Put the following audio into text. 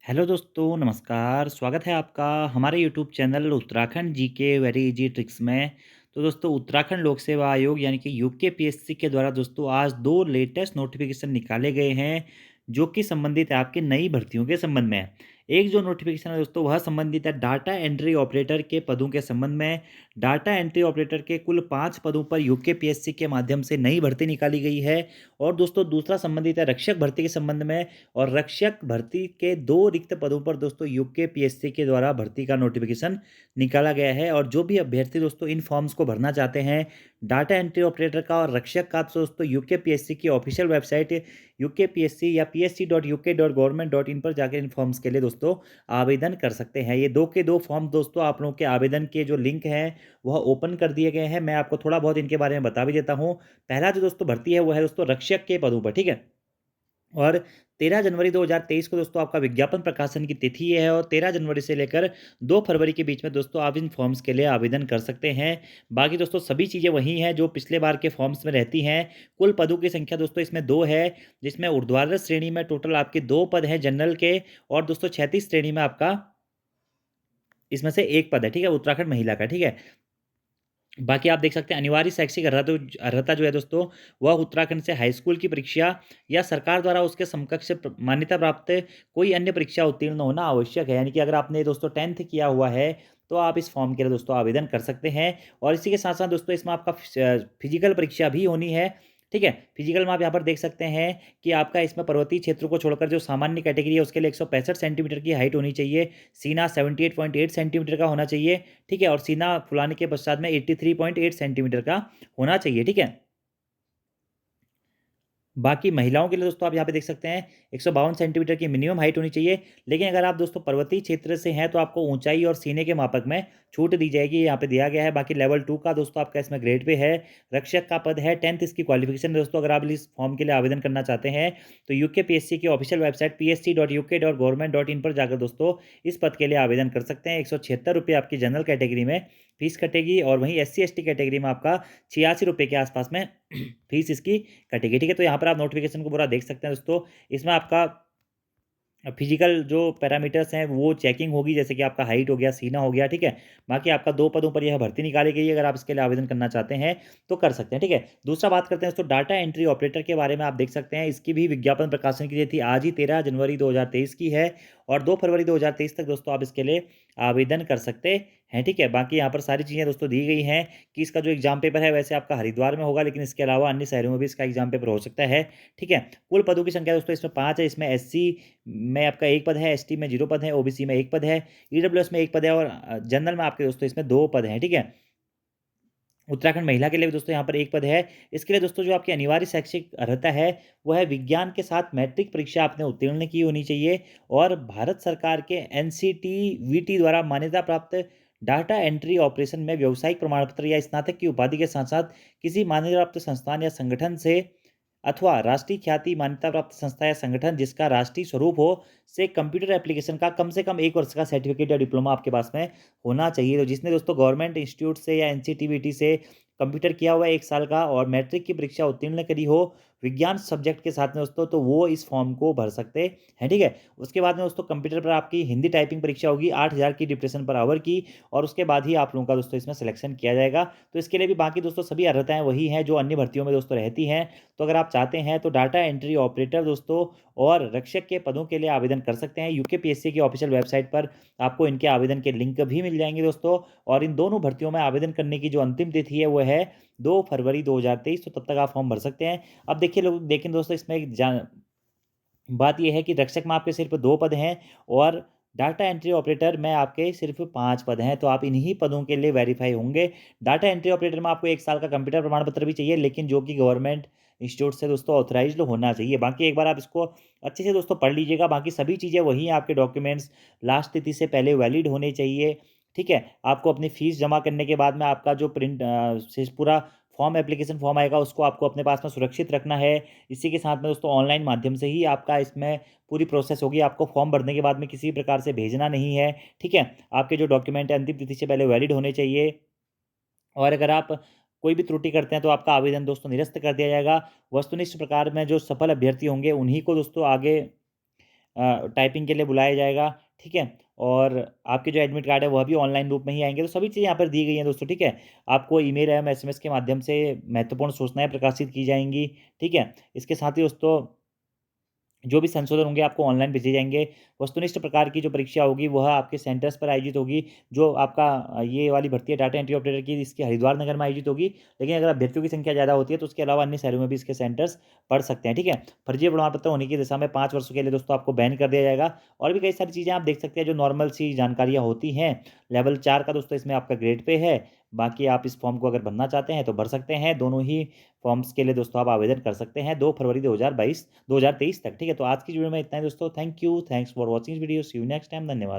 Hello दोस्तों, नमस्कार। स्वागत है आपका हमारे YouTube channel Uttarakhand GK very easy tricks में। तो दोस्तों, उत्तराखंड लोक सेवा आयोग यानी कि यूकेपीएससी के द्वारा दोस्तों आज 2 लेटेस्ट नोटिफ़िकेशन निकाले गए हैं, जो कि संबंधित है आपकी नई भर्तियों के संबंध में। एक जो नोटिफ़िकेशन है दोस्तों, वह संबंधित है डाटा एंट्री ऑपरेटर के पदों के संबंध में। डाटा एंट्री ऑपरेटर के कुल 5 पदों पर यूकेपीएससी के माध्यम से नई भर्ती निकाली गई है। और दोस्तों, दूसरा संबंधित है रक्षक भर्ती के संबंध में। और रक्षक भर्ती के 2 रिक्त पदों पर दोस्तों यूकेपीएससी के द्वारा भर्ती का नोटिफ़िकेशन निकाला गया है। और जो भी अभ्यर्थी दोस्तों इन फॉर्म्स को भरना चाहते हैं, डाटा एंट्री ऑपरेटर का और रक्षक का, तो दोस्तों यूकेपीएससी की ऑफिशियल वेबसाइट यूकेपीएससी या psc.uk.government.in पर जाकर इन फॉर्म्स के लिए दोस्तों आवेदन कर सकते हैं। ये 2 के 2 फॉर्म दोस्तों आप लोगों के आवेदन के जो लिंक हैं, वह ओपन कर दिए गए हैं। मैं आपको थोड़ा बहुत इनके बारे में बता भी देता हूँ। पहला जो दोस्तों भर्ती है, वो है दोस्तों रक्षक के पदों पर, ठीक है? और 13 जनवरी 2023 को दोस्तों आपका विज्ञापन प्रकाशन की तिथि ये है। और 13 जनवरी से लेकर 2 फरवरी के बीच में दोस्तों आप इन फॉर्म्स के लिए आवेदन कर सकते हैं। बाकी दोस्तों सभी चीज़ें वही हैं जो पिछले बार के फॉर्म्स में रहती हैं। कुल पदों की संख्या दोस्तों इसमें 2 है, जिसमें ऊर्ध्वाधर श्रेणी में टोटल आपके 2 पद हैं जनरल के। और दोस्तों क्षैतिज श्रेणी में आपका इसमें से 1 पद है, ठीक है? उत्तराखंड महिला का, ठीक है? बाकी आप देख सकते हैं अनिवार्य शैक्षिक अर्हता जो है दोस्तों, वह उत्तराखंड से हाई स्कूल की परीक्षा या सरकार द्वारा उसके समकक्ष मान्यता प्राप्त कोई अन्य परीक्षा उत्तीर्ण होना आवश्यक है। यानी कि अगर आपने दोस्तों 10th किया हुआ है, तो आप इस फॉर्म के लिए दोस्तों आवेदन कर सकते हैं। और इसी के साथ साथ दोस्तों इसमें आपका फिजिकल परीक्षा भी होनी है, ठीक है? फिजिकल में आप यहाँ पर देख सकते हैं कि आपका इसमें पर्वतीय क्षेत्रों को छोड़कर जो सामान्य कैटेगरी है, उसके लिए 165 सेंटीमीटर की हाइट होनी चाहिए। सीना 78.8 सेंटीमीटर का होना चाहिए, ठीक है? और सीना फुलाने के पश्चात में 83.8 सेंटीमीटर का होना चाहिए, ठीक है? बाकी महिलाओं के लिए दोस्तों आप यहाँ पे देख सकते हैं 152 सेंटीमीटर की मिनिमम हाइट होनी चाहिए। लेकिन अगर आप दोस्तों पर्वतीय क्षेत्र से हैं, तो आपको ऊंचाई और सीने के मापक में छूट दी जाएगी, यहाँ पे दिया गया है। बाकी लेवल 2 का दोस्तों आपका इसमें ग्रेड पे है। रक्षक का पद है 10th इसकी क्वालिफिकेशन दोस्तों। अगर आप इस फॉर्म के लिए आवेदन करना चाहते हैं, तो यूकेपीएससी की ऑफिशियल वेबसाइट psc.uk.government.in पर जाकर दोस्तों इस पद के लिए आवेदन कर सकते हैं। 176 रुपये आपकी जनरल कैटेगरी में फीस कटेगी। और वहीं SC/ST कैटेगरी में आपका 86 रुपये के आसपास में फीस इसकी कटेगी, ठीक है? तो यहाँ पर आप नोटिफ़िकेशन को पूरा देख सकते हैं दोस्तों। इसमें आपका फिजिकल जो पैरामीटर्स हैं, वो चेकिंग होगी, जैसे कि आपका हाइट हो गया, सीना हो गया, ठीक है? बाकी आपका 2 पदों पर यह भर्ती निकाली गई है। अगर आप इसके लिए आवेदन करना चाहते हैं, तो कर सकते हैं, ठीक है? दूसरा बात करते हैं दोस्तों डाटा एंट्री ऑपरेटर के बारे में। आप देख सकते हैं इसकी भी विज्ञापन प्रकाशन की तिथि आज ही 13 जनवरी 2023 की है। और 2 फरवरी 2023 तक दोस्तों आप इसके लिए आवेदन कर सकते हैं, ठीक है? बाकी यहाँ पर सारी चीज़ें दोस्तों दी गई हैं कि इसका जो एग्ज़ाम पेपर है, वैसे आपका हरिद्वार में होगा, लेकिन इसके अलावा अन्य शहरों में भी इसका एग्ज़ाम पेपर हो सकता है, ठीक है? कुल पदों की संख्या दोस्तों इसमें 5 है। इसमें SC में आपका 1 पद है, ST में 0 पद है, OBC में 1 पद है, EWS में 1 पद है। और जनरल में आपके दोस्तों इसमें 2 पद हैं, ठीक है? उत्तराखंड महिला के लिए भी दोस्तों यहाँ पर 1 पद है। इसके लिए दोस्तों जो आपकी अनिवार्य शैक्षिक अर्हता है, वो है विज्ञान के साथ मैट्रिक परीक्षा आपने उत्तीर्ण की होनी चाहिए। और भारत सरकार के NCTVT द्वारा मान्यता प्राप्त डाटा एंट्री ऑपरेशन में व्यावसायिक प्रमाण पत्र या स्नातक की उपाधि के साथ-साथ किसी मान्यता प्राप्त संस्थान या संगठन से अथवा राष्ट्रीय ख्याति मान्यता प्राप्त संस्था या संगठन जिसका राष्ट्रीय स्वरूप हो, से कंप्यूटर एप्लीकेशन का कम से कम 1 वर्ष का सर्टिफिकेट या डिप्लोमा आपके पास में होना चाहिए। तो जिसने दोस्तों गवर्नमेंट इंस्टीट्यूट से या एनसीटीबीटी से कंप्यूटर किया हुआ है 1 साल का, और मैट्रिक की परीक्षा उत्तीर्ण करी हो विज्ञान सब्जेक्ट के साथ में दोस्तों, तो वो इस फॉर्म को भर सकते हैं, ठीक है? उसके बाद में दोस्तों कंप्यूटर पर आपकी हिंदी टाइपिंग परीक्षा होगी 8000 की डिप्रेशन पर आवर की। और उसके बाद ही आप लोगों का दोस्तों इसमें सिलेक्शन किया जाएगा। तो इसके लिए भी बाकी दोस्तों सभी अर्हताएँ वही हैं जो अन्य भर्तियों में दोस्तों रहती हैं। तो अगर आप चाहते हैं, तो डाटा एंट्री ऑपरेटर दोस्तों और रक्षक के पदों के लिए आवेदन कर सकते हैं। यूकेपीएससी की ऑफिशियल वेबसाइट पर आपको इनके आवेदन के लिंक भी मिल जाएँगे दोस्तों। और इन दोनों भर्तियों में आवेदन करने की जो अंतिम तिथि है, वो है 2 फरवरी 2023। तो तब तक आप फॉर्म भर सकते हैं। अब देखिए लोग देखें दोस्तों, इसमें एक बात ये है कि रक्षक में आपके सिर्फ 2 पद हैं, और डाटा एंट्री ऑपरेटर में आपके सिर्फ 5 पद हैं। तो आप इन्हीं पदों के लिए वेरीफाई होंगे। डाटा एंट्री ऑपरेटर में आपको 1 साल का कंप्यूटर प्रमाण पत्र भी चाहिए, लेकिन जो कि गवर्नमेंट इंस्टीट्यूट से दोस्तों ऑथराइज्ड होना चाहिए। बाकी एक बार आप इसको अच्छे से दोस्तों पढ़ लीजिएगा। बाकी सभी चीज़ें वही हैं। आपके डॉक्यूमेंट्स लास्ट तिथि से पहले वैलिड होने चाहिए, ठीक है? आपको अपनी फ़ीस जमा करने के बाद में आपका जो पूरा फॉर्म एप्लीकेशन फॉर्म आएगा, उसको आपको अपने पास में सुरक्षित रखना है। इसी के साथ में दोस्तों ऑनलाइन माध्यम से ही आपका इसमें पूरी प्रोसेस होगी। आपको फॉर्म भरने के बाद में किसी प्रकार से भेजना नहीं है, ठीक है? आपके जो डॉक्यूमेंट हैं अंतिम तिथि से पहले वैलिड होने चाहिए। और अगर आप कोई भी त्रुटि करते हैं, तो आपका आवेदन दोस्तों निरस्त कर दिया जाएगा। वस्तुनिष्ठ प्रकार में जो सफल अभ्यर्थी होंगे, उन्हीं को दोस्तों आगे टाइपिंग के लिए बुलाया जाएगा, ठीक है? और आपके जो एडमिट कार्ड है वह भी ऑनलाइन रूप में ही आएँगे, तो सभी चीज़ें यहाँ पर दी गई हैं दोस्तों, ठीक है? आपको ईमेल एवं एसएमएस के माध्यम से महत्वपूर्ण सूचनाएँ प्रकाशित की जाएँगी, ठीक है? इसके साथ ही दोस्तों जो भी संशोधन होंगे आपको ऑनलाइन भेजे जाएँगे। वस्तुनिष्ठ प्रकार की जो परीक्षा होगी वह आपके सेंटर्स पर आयोजित होगी। जो आपका ये वाली भर्ती है डाटा एंट्री ऑपरेटर की, इसकी हरिद्वार नगर में आयोजित होगी। लेकिन अगर अभ्यर्थियों की संख्या ज़्यादा होती है तो उसके अलावा अन्य शहरों में भी इसके सेंटर्स पड़ सकते हैं, ठीक है? फर्जी प्रमाण पत्र होने की दशा में 5 वर्षों के लिए दोस्तों आपको बैन कर दिया जाएगा। और भी कई सारी चीज़ें आप देख सकते हैं जो नॉर्मल सी जानकारियाँ होती हैं। लेवल 4 का दोस्तों इसमें आपका ग्रेड पे है। बाकी आप इस फॉर्म को अगर भरना चाहते हैं तो भर सकते हैं। दोनों ही फॉर्म्स के लिए दोस्तों आप आवेदन कर सकते हैं 2 फरवरी 2023 तक, ठीक है? तो आज की वीडियो में इतना ही दोस्तों। Thank you, thanks for watching video. See you next time. धन्यवाद।